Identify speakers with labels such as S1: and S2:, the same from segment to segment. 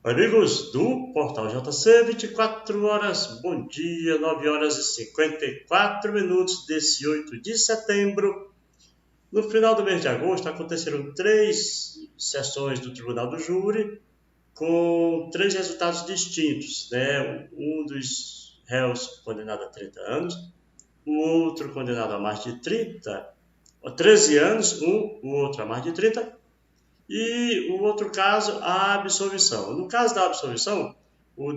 S1: Amigos do Portal JC, 24 horas, bom dia, 9 horas e 54 minutos desse 8 de setembro. No final do mês de agosto aconteceram 3 sessões do Tribunal do Júri com 3 resultados distintos, né? Um dos réus condenado a 30 anos, o outro condenado a mais de 13 anos, o outro a mais de 30. E o outro caso, a absolvição. No caso da absolvição, o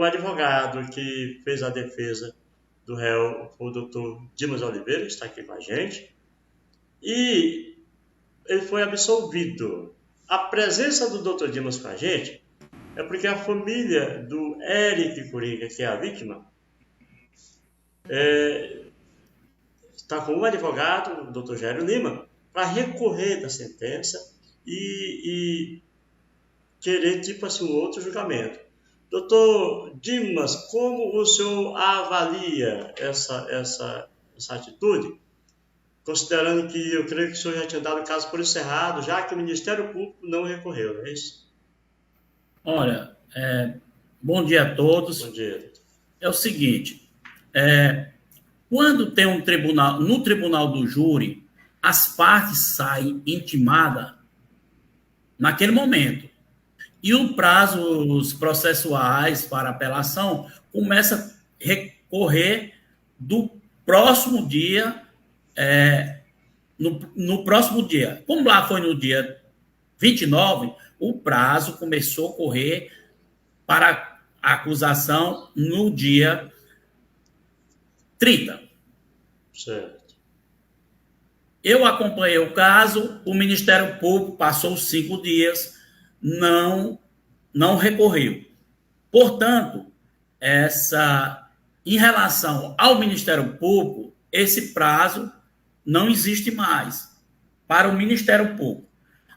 S1: advogado que fez a defesa do réu, o doutor Dimas Oliveira, está aqui com a gente, e ele foi absolvido. A presença do doutor Dimas com a gente é porque a família do Eric Coringa, que é a vítima, está com um advogado, o doutor Jairo Lima, para recorrer da sentença e querer, tipo assim, um outro julgamento. Doutor Dimas, como o senhor avalia essa atitude? Considerando que eu creio que o senhor já tinha dado o caso por encerrado, já que o Ministério Público não recorreu, não é isso?
S2: Olha, bom dia a
S1: Bom
S2: todos.
S1: dia, doutor.
S2: É o seguinte, quando tem um tribunal, no tribunal do júri, as partes saem intimadas naquele momento. E os prazos processuais para apelação começa a recorrer do próximo dia, no próximo dia. Como lá foi no dia 29, o prazo começou a correr para a acusação no dia 30.
S1: Certo.
S2: Eu acompanhei o caso, o Ministério Público passou 5 dias, não recorreu. Portanto, em relação ao Ministério Público, esse prazo não existe mais para o Ministério Público.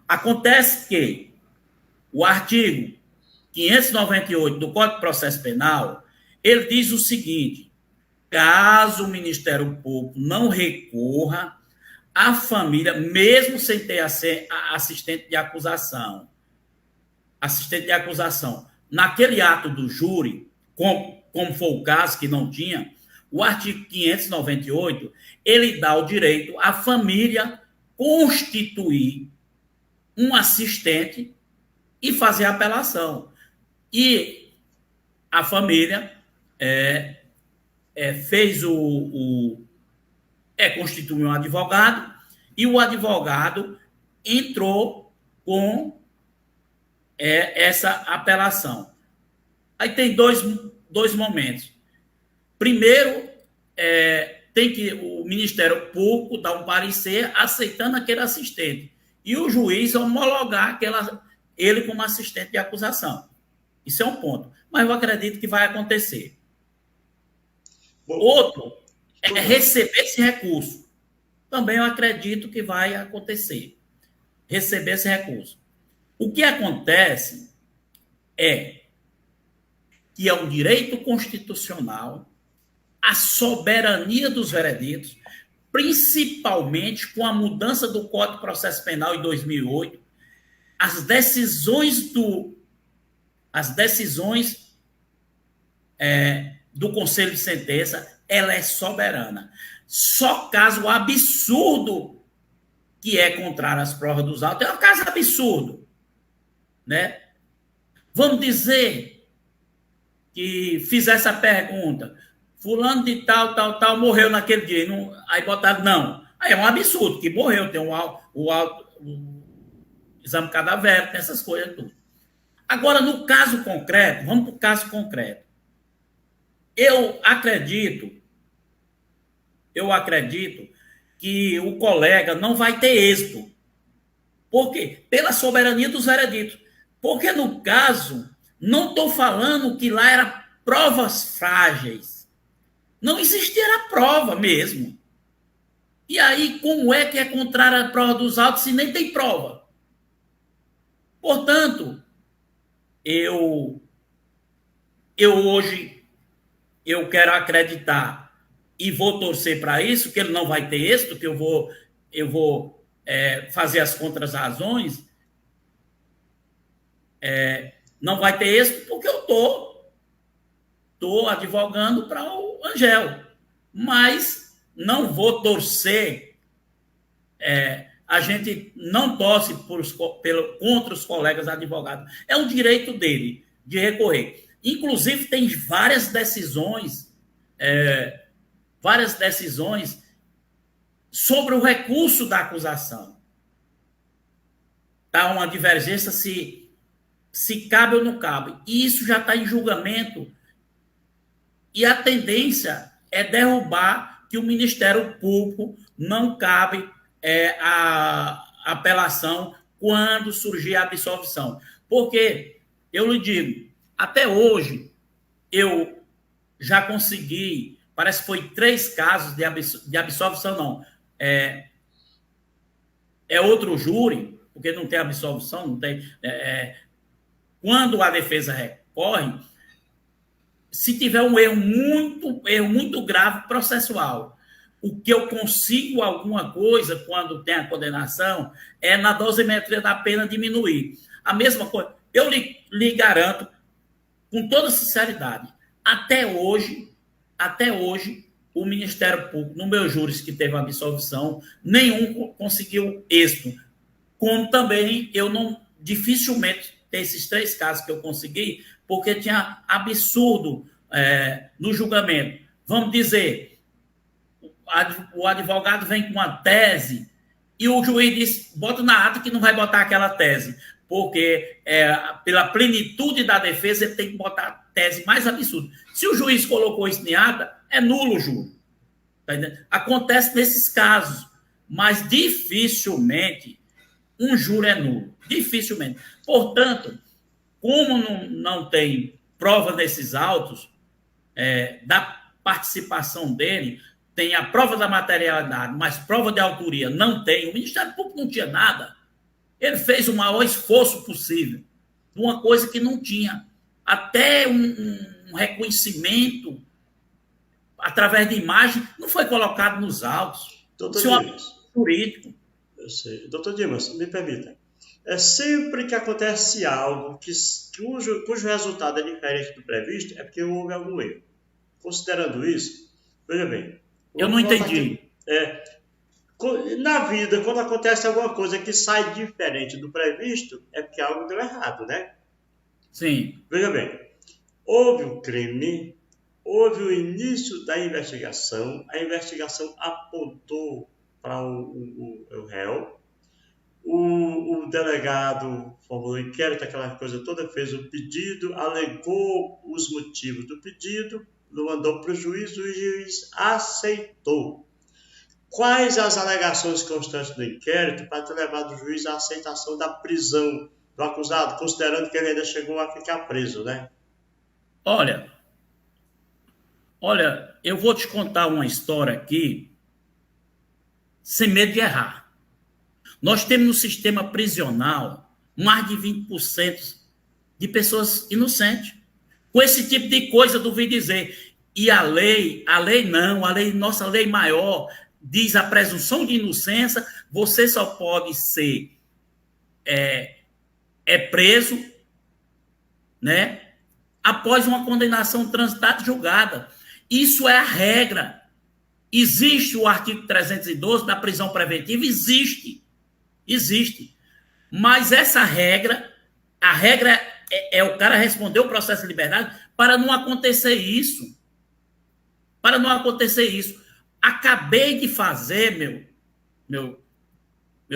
S2: Acontece que o artigo 598 do Código de Processo Penal, ele diz o seguinte: caso o Ministério Público não recorra, a família, mesmo sem ter assistente de acusação, naquele ato do júri, como foi o caso que não tinha, o artigo 598, ele dá o direito à família constituir um assistente e fazer a apelação. E a família fez constituiu um advogado e o advogado entrou com essa apelação. Aí tem dois momentos. Primeiro, tem que o Ministério Público dar um parecer aceitando aquele assistente e o juiz homologar ele como assistente de acusação. Isso é um ponto. Mas eu acredito que vai acontecer.
S1: Bom,
S2: Outro é receber esse recurso. Também eu acredito que vai acontecer. Receber esse recurso. O que acontece é que é um direito constitucional a soberania dos vereditos, principalmente com a mudança do Código de Processo Penal em 2008, as decisões do Conselho de Sentença, ela é soberana. Só caso absurdo que é contrário às provas dos autos, é um caso absurdo, né? Vamos dizer que fizesse a pergunta, fulano de tal, morreu naquele dia, não, aí botaram não. Aí é um absurdo, que morreu, tem o exame cadavérico, tem essas coisas tudo. Agora, no caso concreto, vamos para o caso concreto. Eu acredito que o colega não vai ter êxito. Por quê? Pela soberania dos vereditos. Porque, no caso, não estou falando que lá eram provas frágeis. Não existia a prova mesmo. E aí, como é que é contrária à prova dos autos se nem tem prova? Portanto, eu hoje quero acreditar e vou torcer para isso, que ele não vai ter êxito, que eu vou fazer as contrarrazões, Não vai ter êxito porque eu estou advogando para o Angel. Mas não vou torcer. A gente não torce contra os colegas advogados. É um direito dele de recorrer. Inclusive, tem várias decisões sobre o recurso da acusação. Está uma divergência se cabe ou não cabe. E isso já está em julgamento. E a tendência é derrubar que o Ministério Público não cabe a apelação quando surgir a absolvição. Porque, eu lhe digo, até hoje, eu já consegui, parece que foi 3 casos de absolvição, não. É outro júri, porque não tem absolvição, não tem. Quando a defesa recorre, se tiver um erro muito grave processual, o que eu consigo alguma coisa quando tem a condenação é na dosimetria da pena diminuir. A mesma coisa, eu lhe garanto, com toda sinceridade, até hoje, o Ministério Público, no meu júris que teve absolvição, nenhum conseguiu êxito. Como também eu não, dificilmente, tem esses 3 casos que eu consegui, porque tinha absurdo no julgamento. Vamos dizer, o advogado vem com uma tese e o juiz diz, bota na ata que não vai botar aquela tese, porque pela plenitude da defesa ele tem que botar a tese mais absurda. Se o juiz colocou isso em ata, é nulo o júri. Tá entendendo? Acontece nesses casos, mas dificilmente um júri é nulo. Dificilmente. Portanto, como não tem prova desses autos, da participação dele, tem a prova da materialidade, mas prova de autoria não tem. O Ministério Público não tinha nada. Ele fez o maior esforço possível de uma coisa que não tinha. Até um reconhecimento através de imagem não foi colocado nos autos.
S1: Doutor Dimas,
S2: jurídico.
S1: Eu sei. Doutor Dimas, me permita. Sempre que acontece algo cujo resultado é diferente do previsto, é porque houve algum erro. Considerando isso, veja bem.
S2: Eu não entendi.
S1: Na vida, quando acontece alguma coisa que sai diferente do previsto, é porque algo deu errado, né?
S2: Sim.
S1: Veja bem. Houve um crime, houve o início da investigação, a investigação apontou para o réu, o delegado formulou inquérito, aquela coisa toda, fez o pedido, alegou os motivos do pedido, mandou para o juiz aceitou. Quais as alegações constantes do inquérito para ter levado o juiz à aceitação da prisão do acusado, considerando que ele ainda chegou a ficar preso, né?
S2: Olha, eu vou te contar uma história aqui, sem medo de errar. Nós temos no sistema prisional mais de 20% de pessoas inocentes. Com esse tipo de coisa, duvido dizer. E a lei, nossa lei maior, diz a presunção de inocência, você só pode ser preso, né, após uma condenação transitada e julgada. Isso é a regra. Existe o artigo 312 da prisão preventiva? Existe. Mas essa regra, a regra é o cara responder o processo de liberdade para não acontecer isso. Acabei de fazer, meu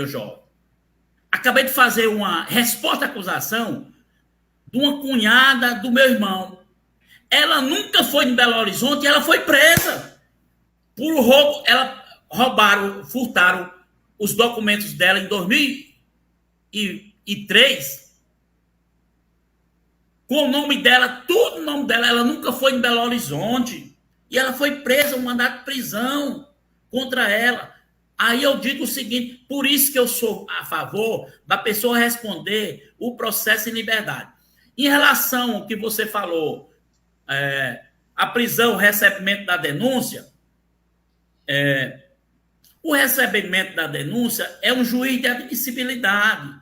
S2: jovem, acabei de fazer uma resposta à acusação de uma cunhada do meu irmão. Ela nunca foi em Belo Horizonte e ela foi presa por roubo. Furtaram os documentos dela em 2003, com o nome dela, tudo o nome dela. Ela nunca foi em Belo Horizonte e ela foi presa, um mandato de prisão contra ela. Aí eu digo o seguinte, por isso que eu sou a favor da pessoa responder o processo em liberdade. Em relação ao que você falou, a prisão, o recebimento da denúncia, o recebimento da denúncia é um juiz de admissibilidade.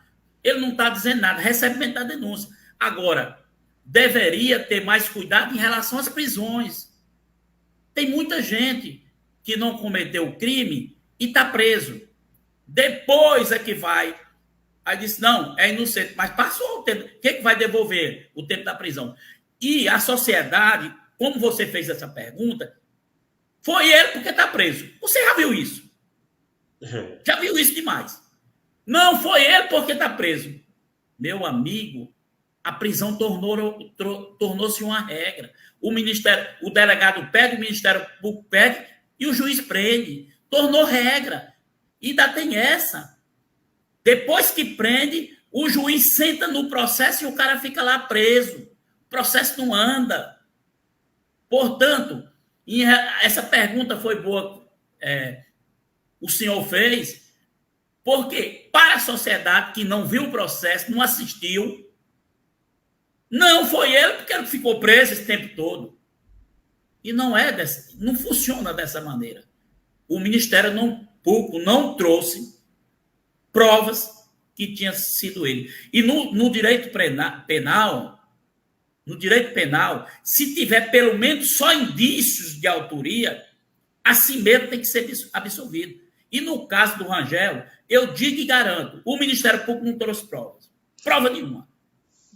S2: Ele não está dizendo nada. Recebimento da denúncia. Agora, deveria ter mais cuidado em relação às prisões. Tem muita gente que não cometeu o crime e está preso. Depois é que vai. Aí disse, não, é inocente, mas passou o tempo. Quem é que vai devolver o tempo da prisão? E a sociedade, como você fez essa pergunta, foi ele porque está preso. Você já viu isso? Já viu isso demais. Não, foi ele porque está preso. Meu amigo, a prisão tornou-se uma regra. O delegado pede, o Ministério Público pede e o juiz prende. Tornou regra. E ainda tem essa. Depois que prende, o juiz senta no processo e o cara fica lá preso. O processo não anda. Portanto, essa pergunta foi boa, o senhor fez, porque para a sociedade que não viu o processo, não assistiu, não foi ele porque ele ficou preso esse tempo todo. E não funciona dessa maneira. O Ministério Público não trouxe provas que tinha sido ele. E no direito penal, se tiver pelo menos só indícios de autoria, assim mesmo tem que ser absolvido. E no caso do Rangel, eu digo e garanto, o Ministério Público não trouxe provas. Prova nenhuma.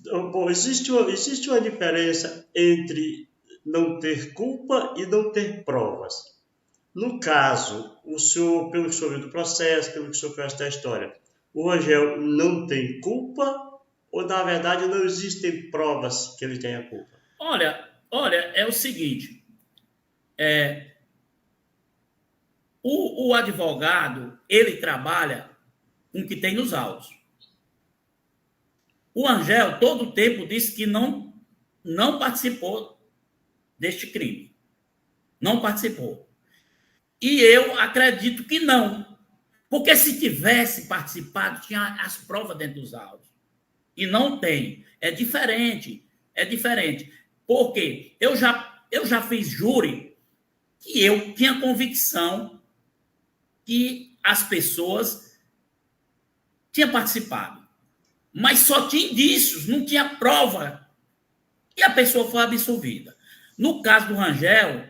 S1: Bom, existe uma diferença entre não ter culpa e não ter provas. No caso, o senhor, pelo que o senhor viu do processo, pelo que o senhor conhece da história, o Rangel não tem culpa ou, na verdade, não existem provas que ele tenha culpa?
S2: Olha, é o seguinte, o advogado, ele trabalha com o que tem nos autos. O Rangel, todo o tempo, disse que não participou deste crime. Não participou. E eu acredito que não. Porque se tivesse participado, tinha as provas dentro dos autos. E não tem. É diferente. Porque eu já fiz júri que eu tinha convicção que as pessoas tinham participado. Mas só tinha indícios, não tinha prova. E a pessoa foi absolvida. No caso do Rangel,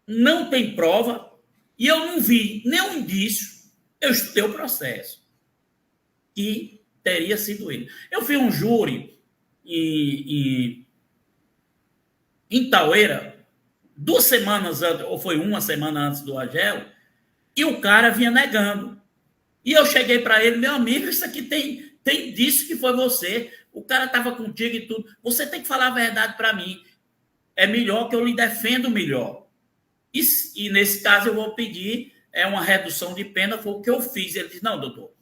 S2: não tem prova e eu não vi nenhum indício. Eu estudei o processo que teria sido ele. Eu fiz um júri em Taueira 2 semanas antes, ou foi 1 semana antes do Rangel, e o cara vinha negando. E eu cheguei para ele, meu amigo, isso aqui tem indício que foi você. O cara estava contigo e tudo. Você tem que falar a verdade para mim. É melhor que eu lhe defendo melhor. E nesse caso eu vou pedir uma redução de pena, foi o que eu fiz. Ele disse, não, doutor,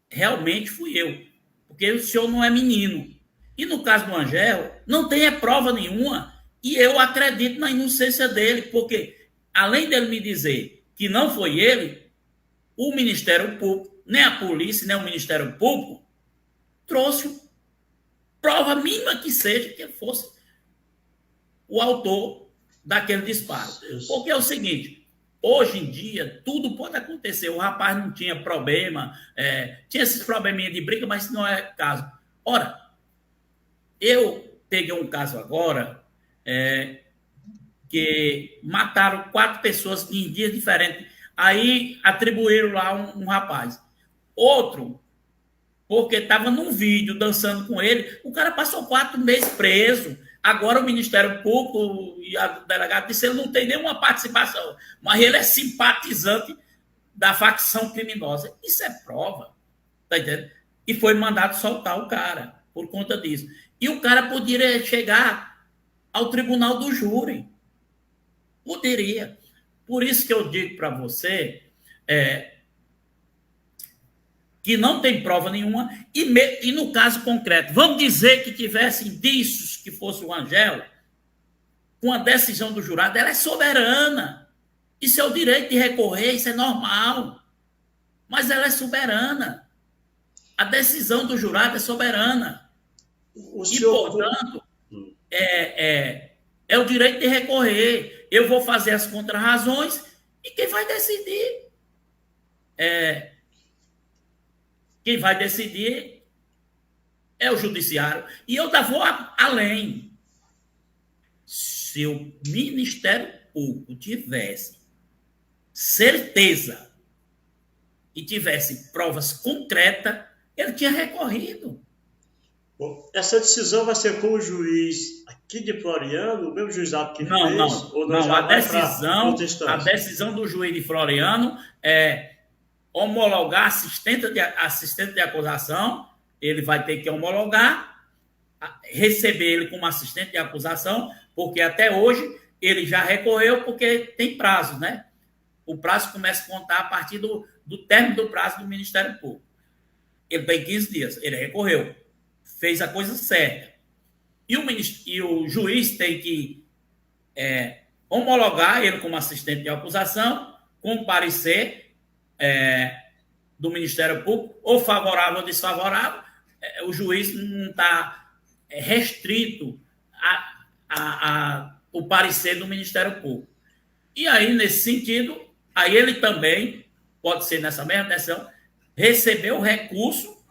S2: realmente fui eu, porque o senhor não é menino. E no caso do Rangel, não tem prova nenhuma, e eu acredito na inocência dele, porque além dele me dizer que não foi ele, o Ministério Público, nem a polícia, nem o Ministério Público, trouxe prova mínima que seja que fosse o autor daquele disparo. Porque é o seguinte, hoje em dia, tudo pode acontecer. O rapaz não tinha problema, tinha esses probleminha de briga, mas não é caso. Ora, eu peguei um caso agora que mataram 4 pessoas em dias diferentes. Aí atribuíram lá um rapaz. Outro, porque estava num vídeo dançando com ele, o cara passou 4 meses preso. Agora o Ministério Público e a delegada disse que ele não tem nenhuma participação, mas ele é simpatizante da facção criminosa. Isso é prova, tá entendendo? E foi mandado soltar o cara por conta disso. E o cara poderia chegar ao tribunal do júri. Poderia. Por isso que eu digo para você que não tem prova nenhuma, e no caso concreto, vamos dizer que tivesse indícios que fosse o Rangel, com a decisão do jurado, ela é soberana. Isso é o direito de recorrer, isso é normal. Mas ela é soberana. A decisão do jurado é soberana. E, portanto, é o direito de recorrer. Eu vou fazer as contrarrazões e quem vai decidir é o judiciário. E eu ainda vou além. Se o Ministério Público tivesse certeza e tivesse provas concretas, ele tinha recorrido.
S1: Bom, essa decisão vai ser com o juiz aqui de Floriano, o mesmo juizado que
S2: não,
S1: fez?
S2: Não,
S1: ou
S2: não. A
S1: decisão
S2: do juiz de Floriano é homologar assistente de acusação, ele vai ter que homologar, receber ele como assistente de acusação, porque até hoje ele já recorreu, porque tem prazo, né? O prazo começa a contar a partir do término do prazo do Ministério Público. Ele tem 15 dias, ele recorreu, fez a coisa certa. E o juiz tem que homologar ele como assistente de acusação, com parecer do Ministério Público, ou favorável ou desfavorável. O juiz não está restrito o parecer do Ministério Público. E aí, nesse sentido, aí ele também, pode ser nessa mesma decisão, receber o recurso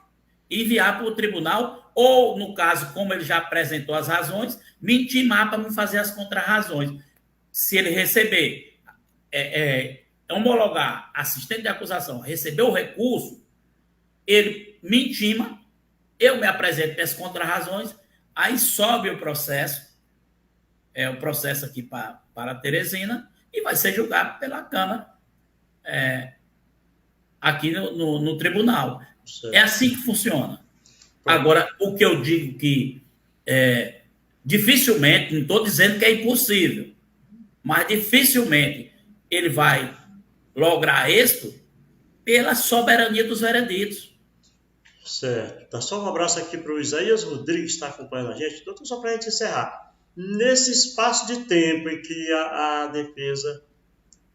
S2: e enviar para o tribunal, ou, no caso, como ele já apresentou as razões, me intimar para me fazer as contrarrazões. Se ele receber, homologar assistente de acusação, receber o recurso, ele me intima, eu me apresento as contrarrazões, aí sobe o processo aqui para Teresina, e vai ser julgado pela Câmara aqui no tribunal. Certo. É assim que funciona. Agora, o que eu digo que dificilmente, não estou dizendo que é impossível, mas dificilmente ele vai lograr êxito pela soberania dos vereditos.
S1: Certo. Tá, só um abraço aqui para o Isaías Rodrigues, que está acompanhando a gente. Doutor, só para a gente encerrar. Nesse espaço de tempo em que a defesa,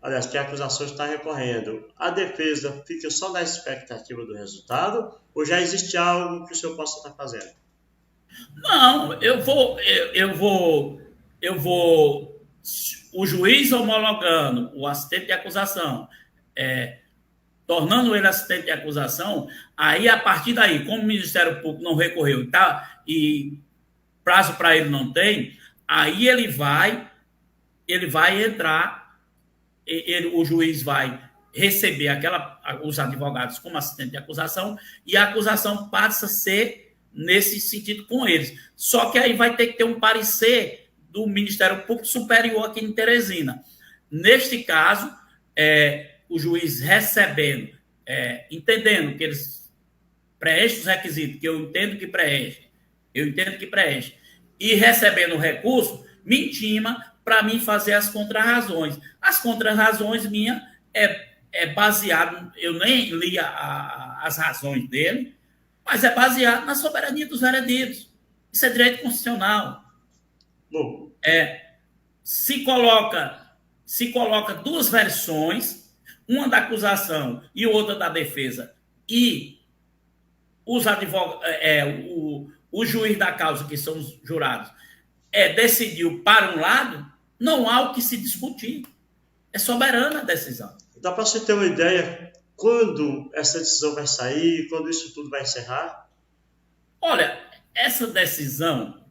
S1: aliás, que a acusação está recorrendo, a defesa fica só na expectativa do resultado, ou já existe algo que o senhor possa estar fazendo?
S2: Não, o juiz homologando o assistente de acusação, tornando ele assistente de acusação, aí, a partir daí, como o Ministério Público não recorreu e prazo para ele não tem, aí ele vai entrar, o juiz vai receber os advogados como assistente de acusação, e a acusação passa a ser nesse sentido com eles. Só que aí vai ter que ter um parecer do Ministério Público Superior aqui em Teresina. Neste caso, o juiz recebendo, entendendo que eles preenchem os requisitos, que eu entendo que preenche, e recebendo o recurso, me intima para mim fazer as contrarrazões. As contrarrazões minhas é baseado, eu nem li as razões dele, mas é baseado na soberania dos vereditos. Isso é direito constitucional.
S1: Bom.
S2: Se coloca duas versões, uma da acusação e outra da defesa, e os advogados, o juiz da causa, que são os jurados, decidiu para um lado, não há o que se discutir. É soberana a decisão.
S1: Dá para você ter uma ideia quando essa decisão vai sair, quando isso tudo vai encerrar?
S2: Olha, essa decisão,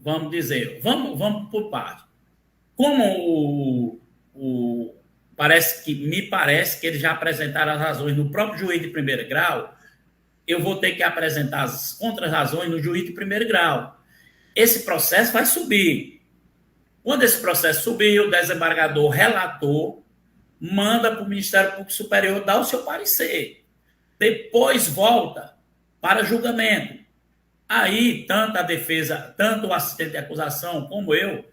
S2: vamos dizer, vamos por parte. Como me parece que eles já apresentaram as razões no próprio juiz de primeiro grau, eu vou ter que apresentar as contrarrazões no juiz de primeiro grau. Esse processo vai subir. Quando esse processo subir, o desembargador relator manda para o Ministério Público Superior dar o seu parecer. Depois volta para julgamento. Aí, tanto a defesa, tanto o assistente de acusação como eu,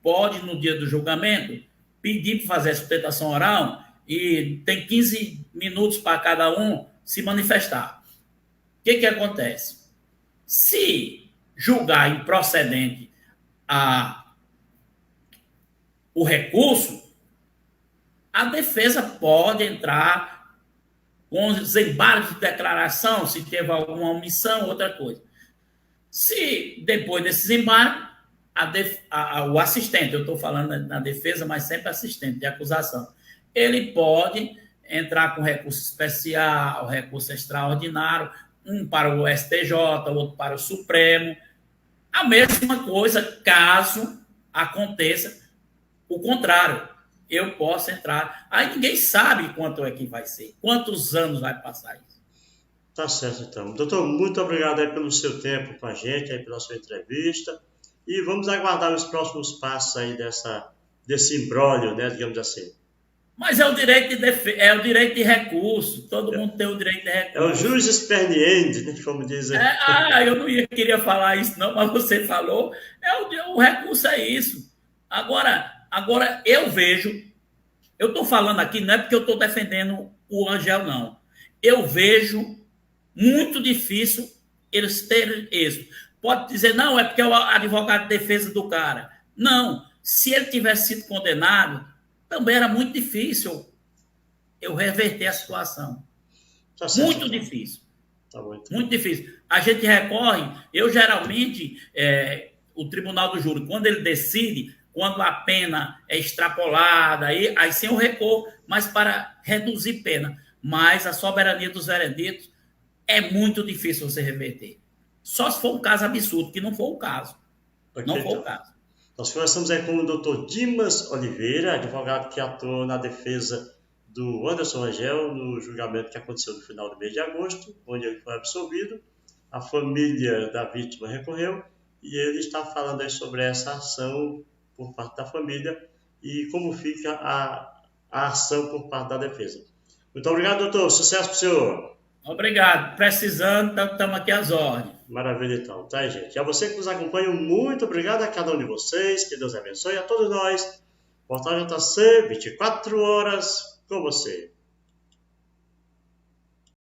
S2: pode, no dia do julgamento, pedir para fazer a sustentação oral e tem 15 minutos para cada um se manifestar. O que acontece? Se julgar improcedente o recurso, a defesa pode entrar com os embargos de declaração, se teve alguma omissão, outra coisa. Se depois desses embargos, o assistente, eu estou falando na defesa, mas sempre assistente de acusação, ele pode entrar com recurso especial, recurso extraordinário, um para o STJ, outro para o Supremo. A mesma coisa caso aconteça o contrário. Eu posso entrar. Aí ninguém sabe quanto é que vai ser, quantos anos vai passar isso.
S1: Tá certo, então. Doutor, muito obrigado aí pelo seu tempo com a gente, aí pela sua entrevista. E vamos aguardar os próximos passos aí desse imbróglio, né, digamos assim.
S2: Mas é o direito é o direito de recurso. Todo mundo tem o direito de recurso.
S1: É o jus esperniendi, né, como dizem.
S2: Eu não queria falar isso, não, mas você falou. O recurso é isso. Agora eu vejo, eu estou falando aqui, não é porque eu estou defendendo o Rangel, não. Eu vejo muito difícil eles terem êxito. Pode dizer, não, é porque é o advogado de defesa do cara. Não, se ele tivesse sido condenado, também era muito difícil eu reverter a situação.
S1: Tá certo,
S2: muito
S1: então.
S2: difícil.
S1: Tá bom, então.
S2: Muito difícil. A gente recorre, eu geralmente, o Tribunal do Júri, quando ele decide, quando a pena é extrapolada, aí sim eu recorro, mas para reduzir pena. Mas a soberania dos vereditos é muito difícil você reverter. Só se for um caso absurdo, que não for o caso.
S1: Okay,
S2: não for o caso.
S1: Nós conversamos aí com o doutor Dimas Oliveira, advogado que atuou na defesa do Anderson Rangel no julgamento que aconteceu no final do mês de agosto, onde ele foi absolvido. A família da vítima recorreu e ele está falando aí sobre essa ação por parte da família e como fica a ação por parte da defesa. Muito obrigado, doutor. Sucesso para o senhor.
S2: Obrigado. Precisando, estamos aqui às ordens.
S1: Maravilha, então. Tá, gente? E a você que nos acompanha, muito obrigado a cada um de vocês. Que Deus abençoe a todos nós. Portal JC, 24 horas com você.